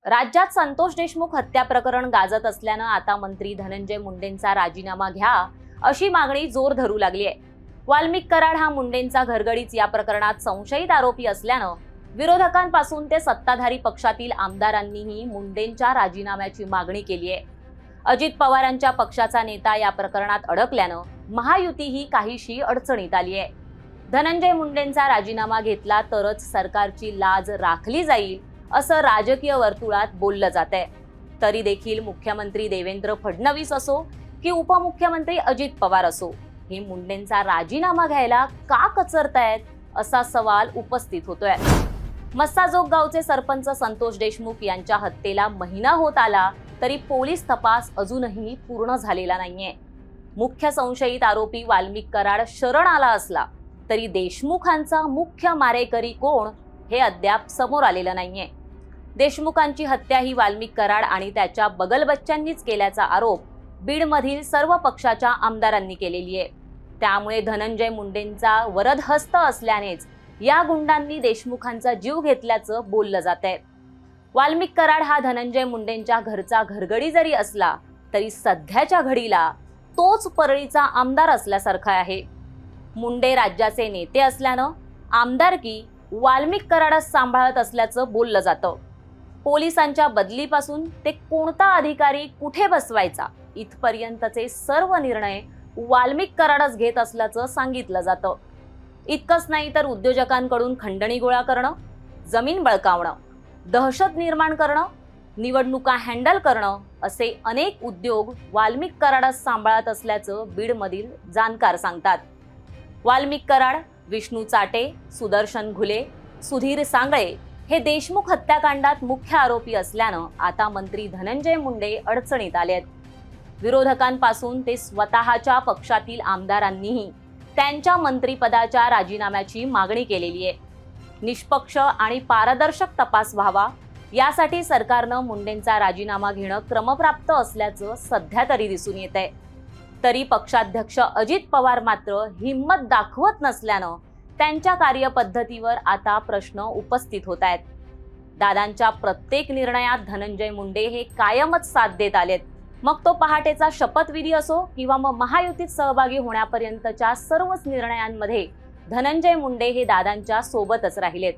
राज्यात संतोष देशमुख हत्या प्रकरण गाजत असल्यानं आता मंत्री धनंजय मुंडेंचा राजीनामा घ्या अशी मागणी जोर धरू लागली आहे। वाल्मिक कराड हा मुंडेंचा घरगडीच या प्रकरणात संशयित आरोपी असल्यानं विरोधकांपासून ते सत्ताधारी पक्षातील आमदारांनीही मुंडेंच्या राजीनाम्याची मागणी केली आहे। अजित पवारांच्या पक्षाचा नेता या प्रकरणात अडकल्यानं महायुतीही काहीशी अडचणीत आली आहे। धनंजय मुंडेंचा राजीनामा घेतला तरच सरकारची लाज राखली जाईल असं राजकीय वर्तुळात बोललं जातंय। तरी देखील मुख्यमंत्री देवेंद्र फडणवीस असो की उपमुख्यमंत्री अजित पवार असो, हे मुंडेंचा राजीनामा घ्यायला का कचरतायत असा सवाल उपस्थित होतोय। मस्साजोग गावचे सरपंच संतोष देशमुख यांच्या हत्येला महिना होत आला तरी पोलीस तपास अजूनही पूर्ण झालेला नाहीये। मुख्य संशयित आरोपी वाल्मिक कराड शरण आला असला तरी देशमुखांचा मुख्य मारेकरी कोण हे अद्याप समोर आलेलं नाहीये। देशमुखांची हत्या ही वाल्मिक कराड आणि त्याच्या बगलबच्च्यांनीच केल्याचा आरोप बीडमधील सर्व पक्षाच्या आमदारांनी केलेली आहे। त्यामुळे धनंजय मुंडेंचा वरदहस्त असल्यानेच या गुंडांनी देशमुखांचा जीव घेतल्याचं बोललं जातंय। वाल्मिक कराड हा धनंजय मुंडेंच्या घरचा घरगडी जरी असला तरी सध्याच्या घडीला तोच परळीचा आमदार असल्यासारखा आहे। मुंडे राज्याचे नेते असल्यानं आमदारकी वाल्मिक कराडच सांभाळत असल्याचं बोललं जातं। पोलिसांच्या बदलीपासून ते कोणता अधिकारी कुठे बसवायचा इथपर्यंतचे सर्व निर्णय वाल्मिक कराडच घेत असल्याचं सांगितलं जातं। इतकंच नाही तर उद्योजकांकडून खंडणी गोळा करणं, जमीन बळकावणं, दहशत निर्माण करणं, निवडणुका हँडल करणं असे अनेक उद्योग वाल्मिक कराडच सांभाळत असल्याचं बीडमधील जाणकार सांगतात। वाल्मिक कराड, विष्णू चाटे, सुदर्शन घुले, सुधीर सांगळे हे देशमुख हत्याकांडात मुख्य आरोपी असल्यानं आता मंत्री धनंजय मुंडे अडचणीत आलेत। विरोधकांपासून ते स्वतःच्या पक्षातील आमदारांनीही त्यांच्या मंत्रिपदाच्या राजीनाम्याची मागणी केलेली आहे। निष्पक्ष आणि पारदर्शक तपास व्हावा यासाठी सरकारनं मुंडेंचा राजीनामा घेणं क्रमप्राप्त असल्याचं सध्या तरी दिसून येतंय। तरी पक्षाध्यक्ष अजित पवार मात्र हिम्मत दाखवत नसल्यानं त्यांच्या कार्यपद्धतीवर आता प्रश्न उपस्थित होत आहेत। दादांच्या प्रत्येक निर्णयात धनंजय मुंडे हे कायमच साथ देत आलेत। मग तो पहाटेचा शपथविधी असो किंवा मग महायुतीत सहभागी होण्यापर्यंतच्या सर्वच निर्णयांमध्ये धनंजय मुंडे हे दादांच्या सोबतच राहिलेत।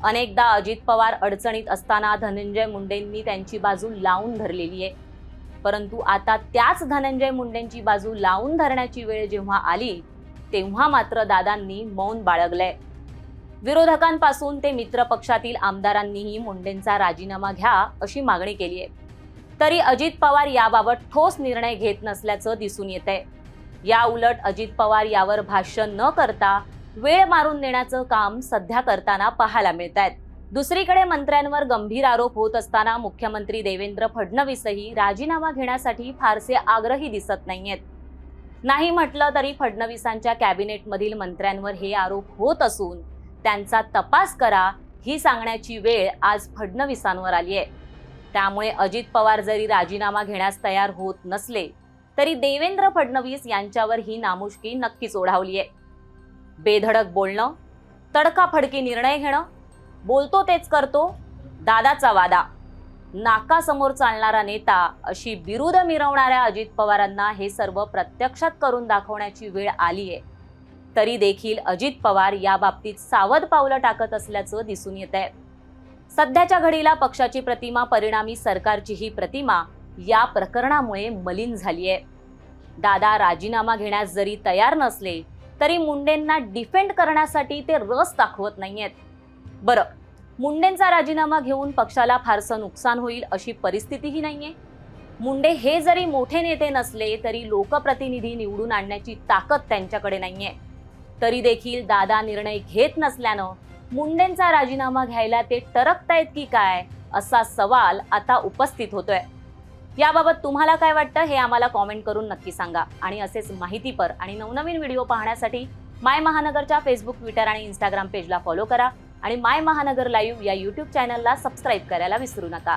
अनेकदा अजित पवार अडचणीत असताना धनंजय मुंडेंनी त्यांची बाजू लावून धरलेली आहे। परंतु आता त्याच धनंजय मुंडेंची बाजू लावून धरण्याची वेळ जेव्हा आली तेव्हा मात्र दादांनी मौन बाळगलंय। विरोधकांपासून ते मित्र पक्षातील आमदारांनीही मुंडेंचा राजीनामा घ्या अशी मागणी केली आहे। तरी अजित पवार याबाबत ठोस निर्णय घेत नसल्याचं दिसून येतंय। या उलट अजित पवार यावर भाष्य न करता वेळ मारून देण्याचं काम सध्या करताना पाहायला मिळतायत। दुसरीकडे मंत्र्यांवर गंभीर आरोप होत असताना मुख्यमंत्री देवेंद्र फडणवीसही राजीनामा घेण्यासाठी फारसे आग्रही दिसत नाहीयेत। नाही म्हटलं तरी फडणवीसांच्या कॅबिनेटमधील मंत्र्यांवर हे आरोप होत असून त्यांचा तपास करा ही सांगण्याची वेळ आज फडणवीसांवर आली आहे। त्यामुळे अजित पवार जरी राजीनामा घेण्यास तयार होत नसले तरी देवेंद्र फडणवीस यांच्यावर ही नामुष्की नक्कीच ओढावली आहे। बेधडक बोलणं, तडकाफडकी निर्णय घेणं, बोलतो तेच करतो, दादाचा वादा, नाकासमोर चालणारा नेता अशी बिरुद मिरवणाऱ्या अजित पवारांना हे सर्व प्रत्यक्षात करून दाखवण्याची वेळ आली आहे। तरी देखील अजित पवार या बाबतीत सावध पावलं टाकत असल्याचं दिसून येतंय। सध्याच्या घडीला पक्षाची प्रतिमा परिणामी सरकारची ही प्रतिमा या प्रकरणामुळे मलिन झाली आहे। दादा राजीनामा घेण्यास जरी तयार नसले तरी मुंडेंना डिफेंड करण्यासाठी ते रस दाखवत नाहीयेत। बरं, मुंडेंचा राजीनामा घेऊन पक्षाला फारसं नुकसान होईल अशी परिस्थितीही नाहीये। मुंडे हे जरी मोठे नेते नसले तरी लोकप्रतिनिधी निवडून आणण्याची ताकद त्यांच्याकडे नाहीये। तरी देखील दादा निर्णय घेत नसल्यानं मुंडेंचा राजीनामा घ्यायला ते टरकतायत की काय असा सवाल आता उपस्थित होतोय। याबाबत तुम्हाला काय वाटतं हे आम्हाला कॉमेंट करून नक्की सांगा। आणि असेच माहितीपर आणि नवनवीन व्हिडिओ पाहण्यासाठी माय महानगरच्या फेसबुक, ट्विटर आणि इंस्टाग्राम पेजला फॉलो करा आणि माय महानगर लाईव्ह या यूट्यूब चॅनलला सबस्क्राईब करायला विसरू नका।